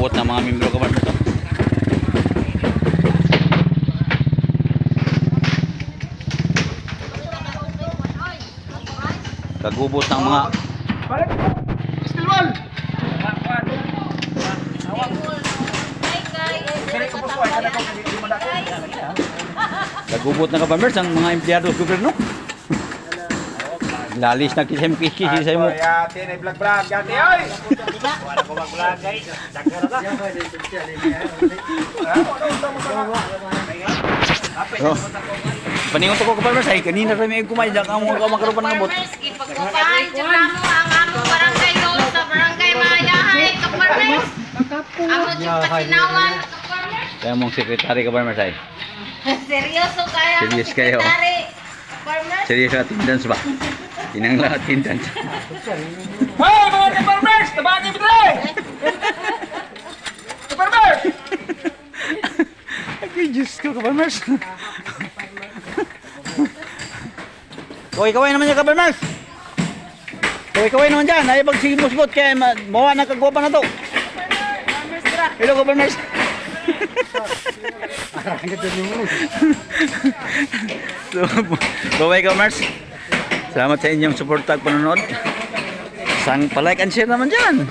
Kagubot ng mga membro ka farmers. Kagubot ng mga Stilwal! kagubot na ka farmers ang mga empleyado sa gobyerno. Lalis na kisem-kisi sa mo. Yate na vlog-vlog. Yate, oy! Wala ko mag-vlog guys. Dagkara ka. Oh. Paningon to ko ka farmers ay kanina ra may kumain ka mo ka makaroon pa ng abot. Ipagpapahan siya mo ang among barangay doon sa barangay Mayahay, Kaparmes. Among yung pasinawan, Kaparmes. Kaya mong sekretary ka farmers ay. Seryoso kaya ang Serious kayo. sekretary, Kaparmes. Seryoso attendance ba? Tinangla attendance. Hoy, mga ka-farmers! Tabaan niyo bitra! Ka-farmers! Ay, Diyos ko ka farmers. Kaway-kaway naman niya ka farmers. Kaway-kaway naman dyan. Ay, pag sige musgot kaya mawa na kagwapa na to. Hello ka farmers. So, bye-bye ka farmers. Salamat sa inyong support at panonood. Sang palike and share naman dyan.